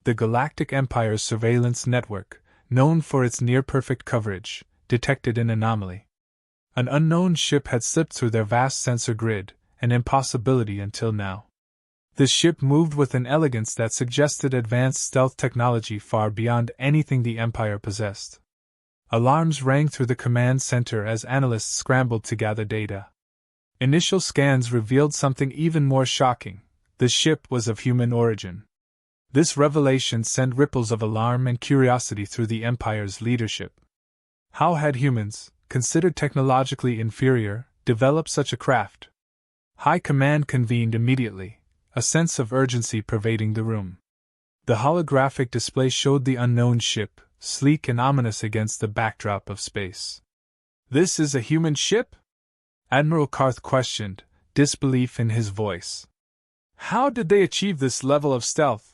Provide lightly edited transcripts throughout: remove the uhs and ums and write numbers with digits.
The Galactic Empire's surveillance network, known for its near-perfect coverage, detected an anomaly. An unknown ship had slipped through their vast sensor grid, an impossibility until now. The ship moved with an elegance that suggested advanced stealth technology far beyond anything the Empire possessed. Alarms rang through the command center as analysts scrambled to gather data. Initial scans revealed something even more shocking: the ship was of human origin. This revelation sent ripples of alarm and curiosity through the Empire's leadership. How had humans, considered technologically inferior, developed such a craft? High Command convened immediately, a sense of urgency pervading the room. The holographic display showed the unknown ship, sleek and ominous against the backdrop of space. "This is a human ship?" Admiral Karth questioned, disbelief in his voice. "How did they achieve this level of stealth?"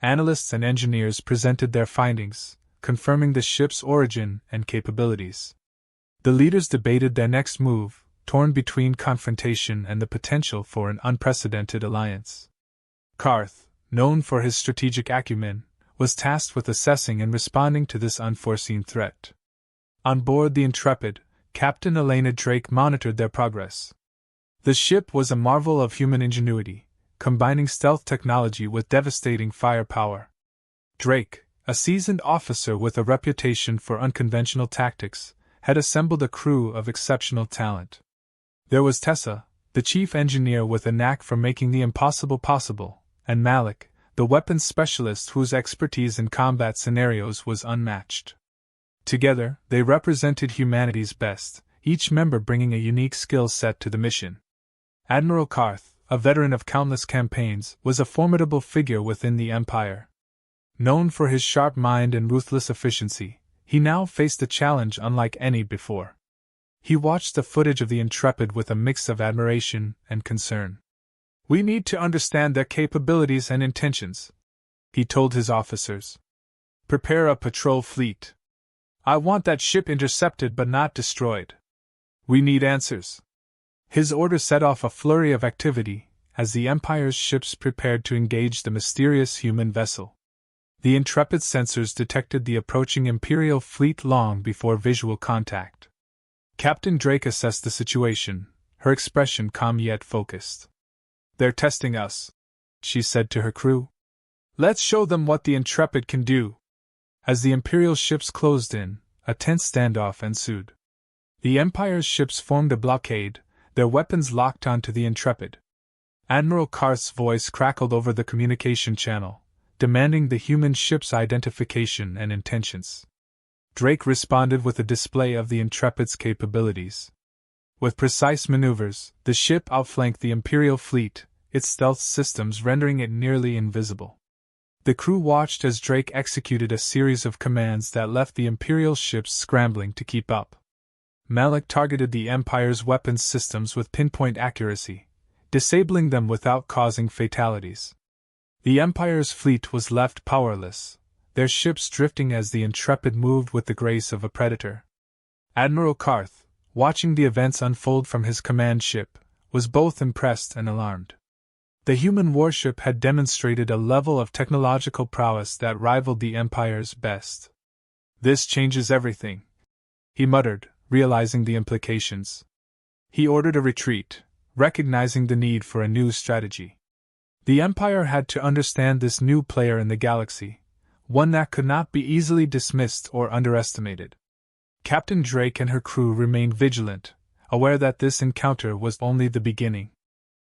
Analysts and engineers presented their findings, confirming the ship's origin and capabilities. The leaders debated their next move, torn between confrontation and the potential for an unprecedented alliance. Karth, known for his strategic acumen, was tasked with assessing and responding to this unforeseen threat. On board the Intrepid, Captain Elena Drake monitored their progress. The ship was a marvel of human ingenuity, combining stealth technology with devastating firepower. Drake, a seasoned officer with a reputation for unconventional tactics, had assembled a crew of exceptional talent. There was Tessa, the chief engineer with a knack for making the impossible possible, and Malik, the weapons specialist whose expertise in combat scenarios was unmatched. Together, they represented humanity's best, each member bringing a unique skill set to the mission. Admiral Karth, a veteran of countless campaigns, was a formidable figure within the Empire. Known for his sharp mind and ruthless efficiency, he now faced a challenge unlike any before. He watched the footage of the Intrepid with a mix of admiration and concern. "We need to understand their capabilities and intentions," he told his officers. "Prepare a patrol fleet. I want that ship intercepted but not destroyed. We need answers." His order set off a flurry of activity as the Empire's ships prepared to engage the mysterious human vessel. The Intrepid's sensors detected the approaching Imperial fleet long before visual contact. Captain Drake assessed the situation, her expression calm yet focused. "They're testing us," she said to her crew. "Let's show them what the Intrepid can do." As the Imperial ships closed in, a tense standoff ensued. The Empire's ships formed a blockade, their weapons locked onto the Intrepid. Admiral Karth's voice crackled over the communication channel, demanding the human ship's identification and intentions. Drake responded with a display of the Intrepid's capabilities. With precise maneuvers, the ship outflanked the Imperial fleet, its stealth systems rendering it nearly invisible. The crew watched as Drake executed a series of commands that left the Imperial ships scrambling to keep up. Malik targeted the Empire's weapons systems with pinpoint accuracy, disabling them without causing fatalities. The Empire's fleet was left powerless, their ships drifting as the Intrepid moved with the grace of a predator. Admiral Karth, watching the events unfold from his command ship, was both impressed and alarmed. The human warship had demonstrated a level of technological prowess that rivaled the Empire's best. "This changes everything," he muttered, realizing the implications. He ordered a retreat, recognizing the need for a new strategy. The Empire had to understand this new player in the galaxy, one that could not be easily dismissed or underestimated. Captain Drake and her crew remained vigilant, aware that this encounter was only the beginning.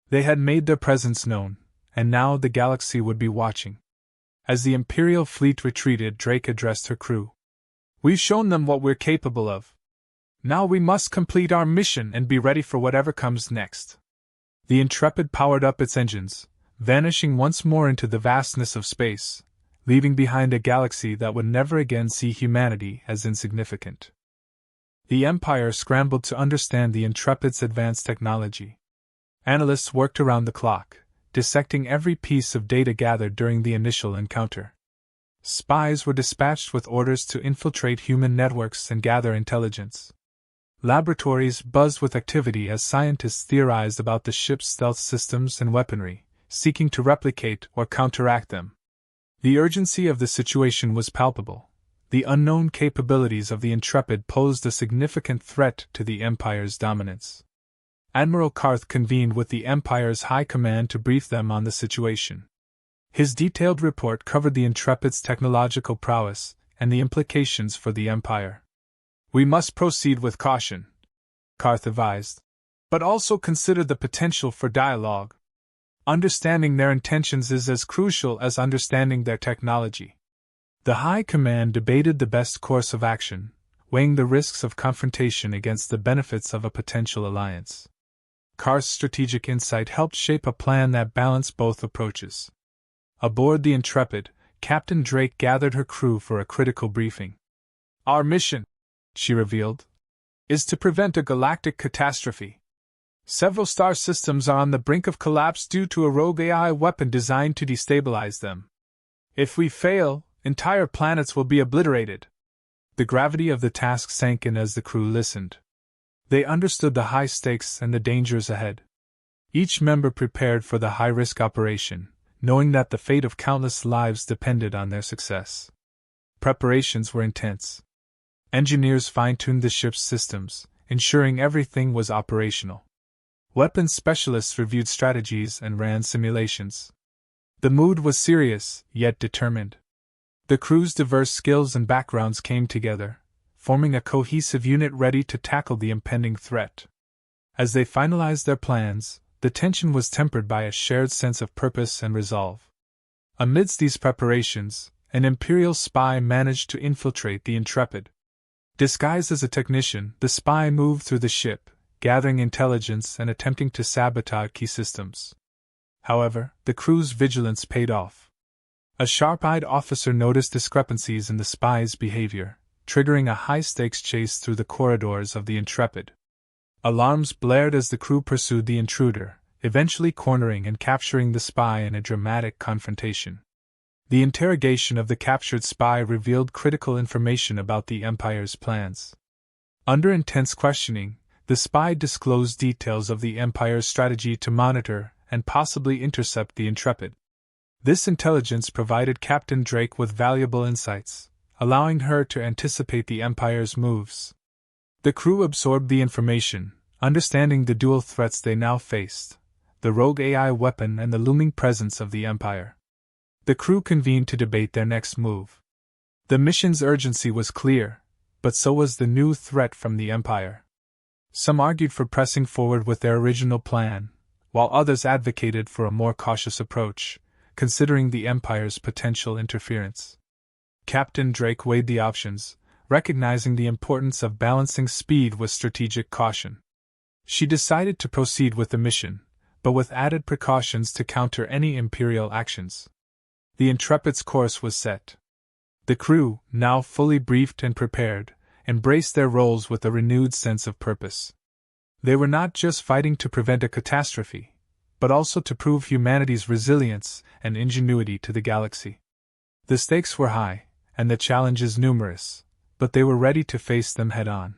They had made their presence known, and now the galaxy would be watching. As the Imperial fleet retreated, Drake addressed her crew. "We've shown them what we're capable of. Now we must complete our mission and be ready for whatever comes next." The Intrepid powered up its engines, vanishing once more into the vastness of space, leaving behind a galaxy that would never again see humanity as insignificant. The Empire scrambled to understand the Intrepid's advanced technology. Analysts worked around the clock, dissecting every piece of data gathered during the initial encounter. Spies were dispatched with orders to infiltrate human networks and gather intelligence. Laboratories buzzed with activity as scientists theorized about the ship's stealth systems and weaponry, seeking to replicate or counteract them. The urgency of the situation was palpable. The unknown capabilities of the Intrepid posed a significant threat to the Empire's dominance. Admiral Karth convened with the Empire's High Command to brief them on the situation. His detailed report covered the Intrepid's technological prowess and the implications for the Empire. "We must proceed with caution," Karth advised, "but also consider the potential for dialogue. Understanding their intentions is as crucial as understanding their technology." The High Command debated the best course of action, weighing the risks of confrontation against the benefits of a potential alliance. Karth's strategic insight helped shape a plan that balanced both approaches. Aboard the Intrepid, Captain Drake gathered her crew for a critical briefing. "Our mission," she revealed, "is to prevent a galactic catastrophe. Several star systems are on the brink of collapse due to a rogue AI weapon designed to destabilize them. If we fail, entire planets will be obliterated." The gravity of the task sank in as the crew listened. They understood the high stakes and the dangers ahead. Each member prepared for the high-risk operation, knowing that the fate of countless lives depended on their success. Preparations were intense. Engineers fine-tuned the ship's systems, ensuring everything was operational. Weapons specialists reviewed strategies and ran simulations. The mood was serious, yet determined. The crew's diverse skills and backgrounds came together, forming a cohesive unit ready to tackle the impending threat. As they finalized their plans, the tension was tempered by a shared sense of purpose and resolve. Amidst these preparations, an Imperial spy managed to infiltrate the Intrepid. Disguised as a technician, the spy moved through the ship, gathering intelligence and attempting to sabotage key systems. However, the crew's vigilance paid off. A sharp-eyed officer noticed discrepancies in the spy's behavior, triggering a high-stakes chase through the corridors of the Intrepid. Alarms blared as the crew pursued the intruder, eventually cornering and capturing the spy in a dramatic confrontation. The interrogation of the captured spy revealed critical information about the Empire's plans. Under intense questioning, the spy disclosed details of the Empire's strategy to monitor and possibly intercept the Intrepid. This intelligence provided Captain Drake with valuable insights, allowing her to anticipate the Empire's moves. The crew absorbed the information, understanding the dual threats they now faced: the rogue AI weapon and the looming presence of the Empire. The crew convened to debate their next move. The mission's urgency was clear, but so was the new threat from the Empire. Some argued for pressing forward with their original plan, while others advocated for a more cautious approach, considering the Empire's potential interference. Captain Drake weighed the options, recognizing the importance of balancing speed with strategic caution. She decided to proceed with the mission, but with added precautions to counter any Imperial actions. The Intrepid's course was set. The crew, now fully briefed and prepared, embraced their roles with a renewed sense of purpose. They were not just fighting to prevent a catastrophe, but also to prove humanity's resilience and ingenuity to the galaxy. The stakes were high, and the challenges numerous, but they were ready to face them head-on.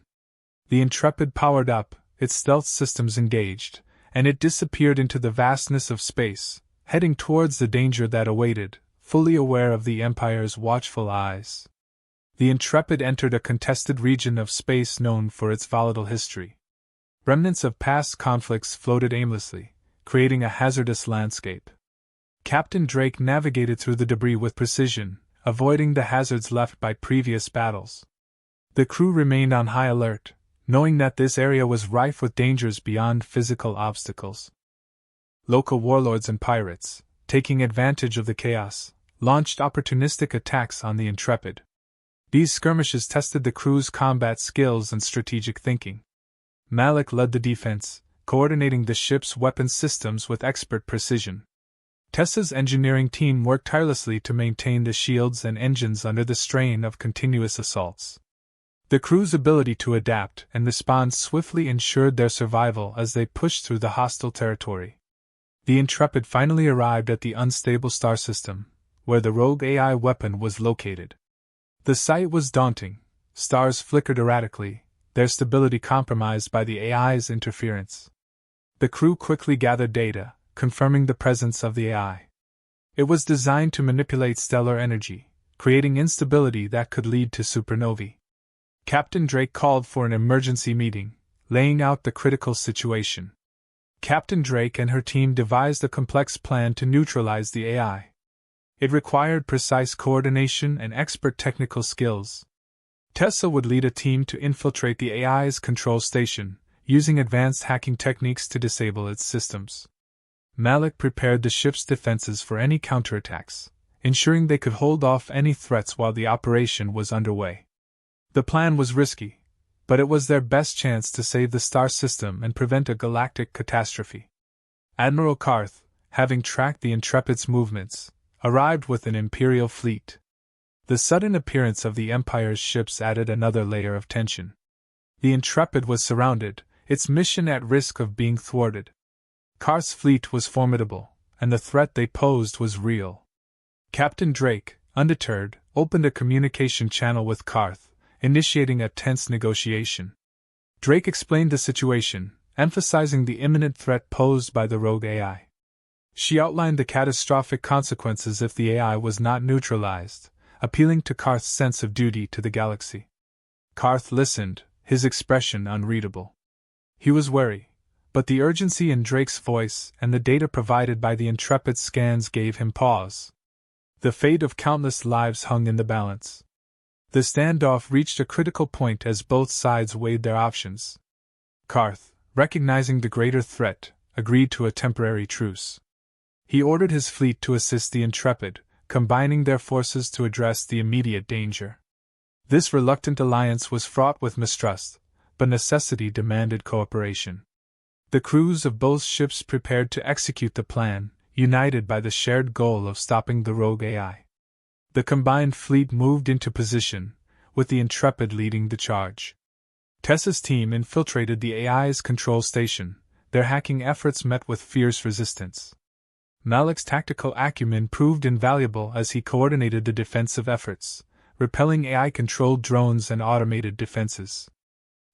The Intrepid powered up, its stealth systems engaged, and it disappeared into the vastness of space, heading towards the danger that awaited, fully aware of the Empire's watchful eyes. The Intrepid entered a contested region of space known for its volatile history. Remnants of past conflicts floated aimlessly, creating a hazardous landscape. Captain Drake navigated through the debris with precision, avoiding the hazards left by previous battles. The crew remained on high alert, knowing that this area was rife with dangers beyond physical obstacles. Local warlords and pirates, taking advantage of the chaos, launched opportunistic attacks on the Intrepid. These skirmishes tested the crew's combat skills and strategic thinking. Malik led the defense, coordinating the ship's weapon systems with expert precision. Tessa's engineering team worked tirelessly to maintain the shields and engines under the strain of continuous assaults. The crew's ability to adapt and respond swiftly ensured their survival as they pushed through the hostile territory. The Intrepid finally arrived at the unstable star system, where the rogue AI weapon was located. The sight was daunting. Stars flickered erratically, their stability compromised by the AI's interference. The crew quickly gathered data, confirming the presence of the AI. It was designed to manipulate stellar energy, creating instability that could lead to supernovae. Captain Drake called for an emergency meeting, laying out the critical situation. Captain Drake and her team devised a complex plan to neutralize the AI. It required precise coordination and expert technical skills. Tessa would lead a team to infiltrate the AI's control station, using advanced hacking techniques to disable its systems. Malik prepared the ship's defenses for any counterattacks, ensuring they could hold off any threats while the operation was underway. The plan was risky, but it was their best chance to save the star system and prevent a galactic catastrophe. Admiral Karth, having tracked the Intrepid's movements, arrived with an Imperial fleet. The sudden appearance of the Empire's ships added another layer of tension. The Intrepid was surrounded, its mission at risk of being thwarted. Karth's fleet was formidable, and the threat they posed was real. Captain Drake, undeterred, opened a communication channel with Karth, initiating a tense negotiation. Drake explained the situation, emphasizing the imminent threat posed by the rogue AI. She outlined the catastrophic consequences if the AI was not neutralized, appealing to Karth's sense of duty to the galaxy. Karth listened, his expression unreadable. He was wary, but the urgency in Drake's voice and the data provided by the Intrepid scans gave him pause. The fate of countless lives hung in the balance. The standoff reached a critical point as both sides weighed their options. Karth, recognizing the greater threat, agreed to a temporary truce. He ordered his fleet to assist the Intrepid, combining their forces to address the immediate danger. This reluctant alliance was fraught with mistrust, but necessity demanded cooperation. The crews of both ships prepared to execute the plan, united by the shared goal of stopping the rogue AI. The combined fleet moved into position, with the Intrepid leading the charge. Tessa's team infiltrated the AI's control station, their hacking efforts met with fierce resistance. Malik's tactical acumen proved invaluable as he coordinated the defensive efforts, repelling AI-controlled drones and automated defenses.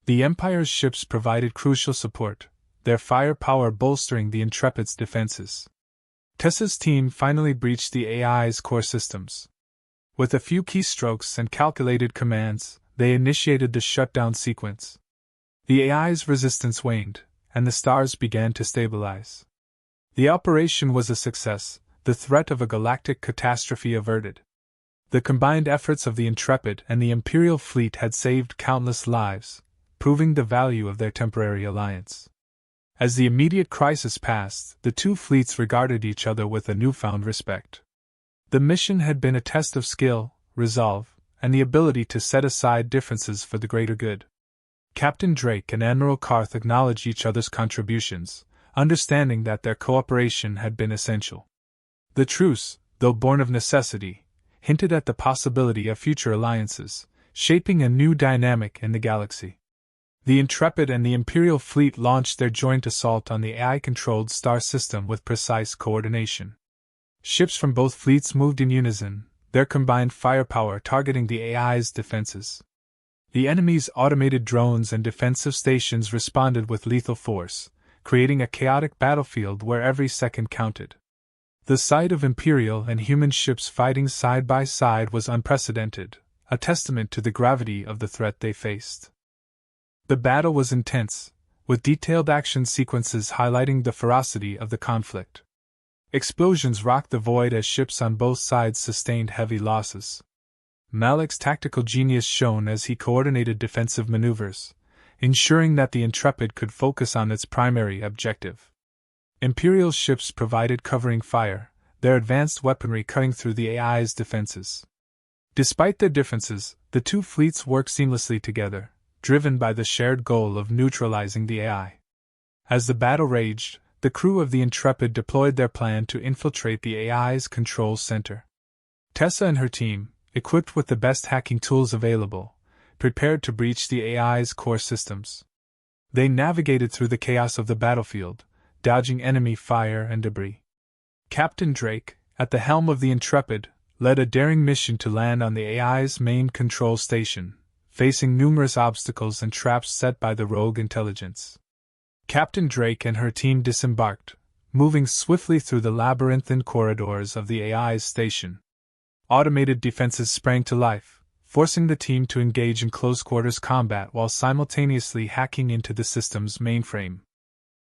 The Empire's ships provided crucial support, their firepower bolstering the Intrepid's defenses. Tessa's team finally breached the AI's core systems. With a few keystrokes and calculated commands, they initiated the shutdown sequence. The AI's resistance waned, and the stars began to stabilize. The operation was a success, the threat of a galactic catastrophe averted. The combined efforts of the Intrepid and the Imperial fleet had saved countless lives, proving the value of their temporary alliance. As the immediate crisis passed, the two fleets regarded each other with a newfound respect. The mission had been a test of skill, resolve, and the ability to set aside differences for the greater good. Captain Drake and Admiral Karth acknowledged each other's contributions, understanding that their cooperation had been essential. The truce, though born of necessity, hinted at the possibility of future alliances, shaping a new dynamic in the galaxy. The Intrepid and the Imperial fleet launched their joint assault on the AI-controlled star system with precise coordination. Ships from both fleets moved in unison, their combined firepower targeting the AI's defenses. The enemy's automated drones and defensive stations responded with lethal force, creating a chaotic battlefield where every second counted. The sight of Imperial and human ships fighting side by side was unprecedented, a testament to the gravity of the threat they faced. The battle was intense, with detailed action sequences highlighting the ferocity of the conflict. Explosions rocked the void as ships on both sides sustained heavy losses. Malik's tactical genius shone as he coordinated defensive maneuvers, ensuring that the Intrepid could focus on its primary objective. Imperial ships provided covering fire, their advanced weaponry cutting through the AI's defenses. Despite their differences, the two fleets worked seamlessly together, driven by the shared goal of neutralizing the AI. As the battle raged, the crew of the Intrepid deployed their plan to infiltrate the AI's control center. Tessa and her team, equipped with the best hacking tools available, prepared to breach the AI's core systems. They navigated through the chaos of the battlefield, dodging enemy fire and debris. Captain Drake, at the helm of the Intrepid, led a daring mission to land on the AI's main control station, facing numerous obstacles and traps set by the rogue intelligence. Captain Drake and her team disembarked, moving swiftly through the labyrinthine corridors of the AI's station. Automated defenses sprang to life, forcing the team to engage in close-quarters combat while simultaneously hacking into the system's mainframe.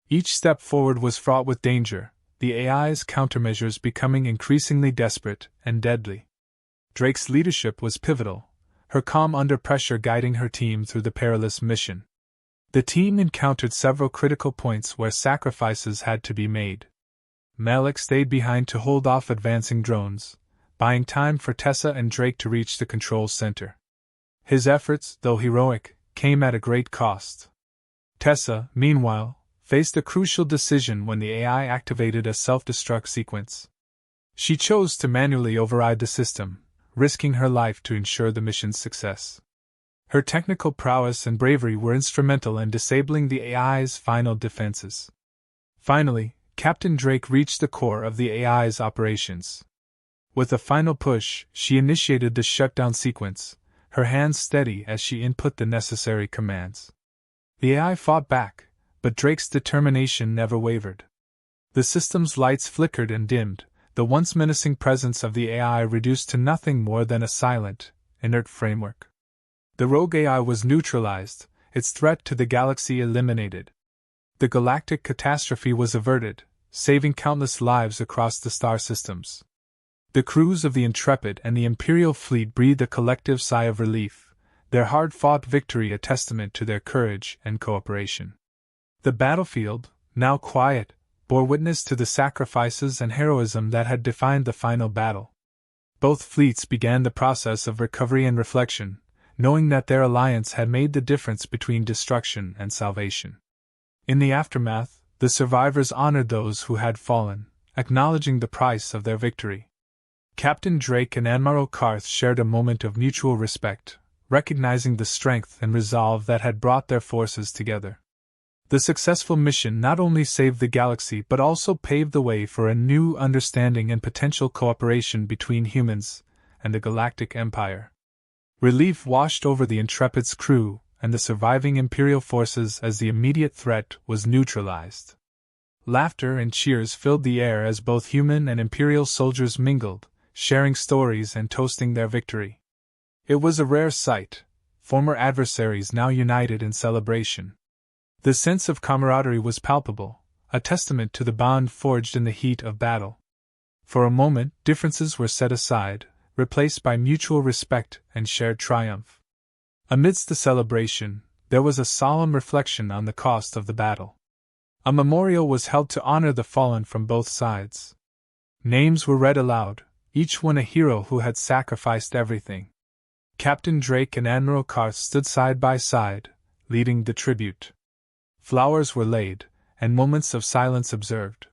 Each step forward was fraught with danger, the AI's countermeasures becoming increasingly desperate and deadly. Drake's leadership was pivotal, her calm under pressure guiding her team through the perilous mission. The team encountered several critical points where sacrifices had to be made. Malik stayed behind to hold off advancing drones, buying time for Tessa and Drake to reach the control center. His efforts, though heroic, came at a great cost. Tessa, meanwhile, faced a crucial decision when the AI activated a self-destruct sequence. She chose to manually override the system, risking her life to ensure the mission's success. Her technical prowess and bravery were instrumental in disabling the AI's final defenses. Finally, Captain Drake reached the core of the AI's operations. With a final push, she initiated the shutdown sequence, her hands steady as she input the necessary commands. The AI fought back, but Drake's determination never wavered. The system's lights flickered and dimmed, the once menacing presence of the AI reduced to nothing more than a silent, inert framework. The rogue AI was neutralized, its threat to the galaxy eliminated. The galactic catastrophe was averted, saving countless lives across the star systems. The crews of the Intrepid and the Imperial fleet breathed a collective sigh of relief, their hard-fought victory a testament to their courage and cooperation. The battlefield, now quiet, bore witness to the sacrifices and heroism that had defined the final battle. Both fleets began the process of recovery and reflection, knowing that their alliance had made the difference between destruction and salvation. In the aftermath, the survivors honored those who had fallen, acknowledging the price of their victory. Captain Drake and Admiral Karth shared a moment of mutual respect, recognizing the strength and resolve that had brought their forces together. The successful mission not only saved the galaxy but also paved the way for a new understanding and potential cooperation between humans and the Galactic Empire. Relief washed over the Intrepid's crew and the surviving Imperial forces as the immediate threat was neutralized. Laughter and cheers filled the air as both human and Imperial soldiers mingled, sharing stories and toasting their victory. It was a rare sight, former adversaries now united in celebration. The sense of camaraderie was palpable, a testament to the bond forged in the heat of battle. For a moment, differences were set aside, replaced by mutual respect and shared triumph. Amidst the celebration, there was a solemn reflection on the cost of the battle. A memorial was held to honor the fallen from both sides. Names were read aloud, each one a hero who had sacrificed everything. Captain Drake and Admiral Karth stood side by side, leading the tribute. Flowers were laid, and moments of silence observed.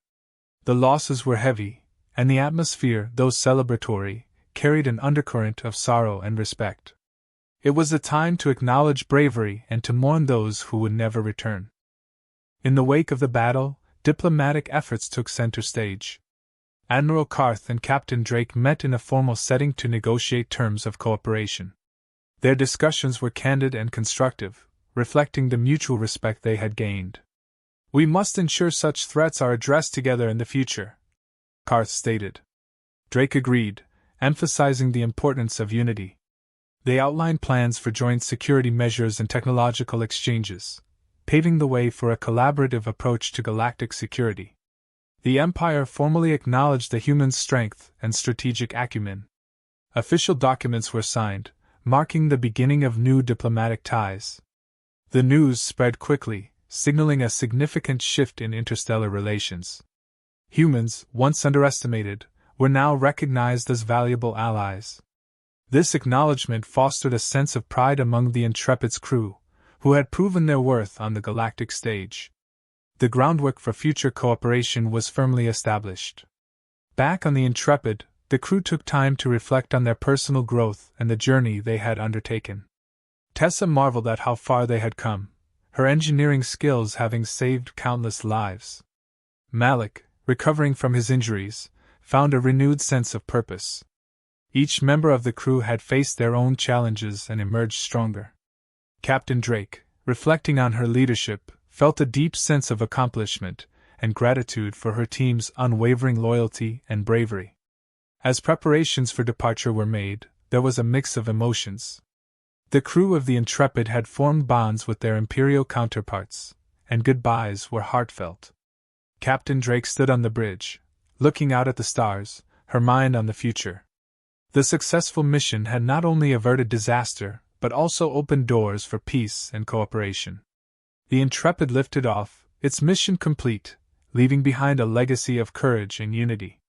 The losses were heavy, and the atmosphere, though celebratory, carried an undercurrent of sorrow and respect. It was a time to acknowledge bravery and to mourn those who would never return. In the wake of the battle, diplomatic efforts took center stage. Admiral Karth and Captain Drake met in a formal setting to negotiate terms of cooperation. Their discussions were candid and constructive, reflecting the mutual respect they had gained. "We must ensure such threats are addressed together in the future," Karth stated. Drake agreed, emphasizing the importance of unity. They outlined plans for joint security measures and technological exchanges, paving the way for a collaborative approach to galactic security. The Empire formally acknowledged the human strength and strategic acumen. Official documents were signed, marking the beginning of new diplomatic ties. The news spread quickly, signaling a significant shift in interstellar relations. Humans, once underestimated, were now recognized as valuable allies. This acknowledgement fostered a sense of pride among the Intrepid's crew, who had proven their worth on the galactic stage. The groundwork for future cooperation was firmly established. Back on the Intrepid, the crew took time to reflect on their personal growth and the journey they had undertaken. Tessa marveled at how far they had come, her engineering skills having saved countless lives. Malik, recovering from his injuries, found a renewed sense of purpose. Each member of the crew had faced their own challenges and emerged stronger. Captain Drake, reflecting on her leadership, felt a deep sense of accomplishment, and gratitude for her team's unwavering loyalty and bravery. As preparations for departure were made, there was a mix of emotions. The crew of the Intrepid had formed bonds with their Imperial counterparts, and goodbyes were heartfelt. Captain Drake stood on the bridge, looking out at the stars, her mind on the future. The successful mission had not only averted disaster, but also opened doors for peace and cooperation. The Intrepid lifted off, its mission complete, leaving behind a legacy of courage and unity.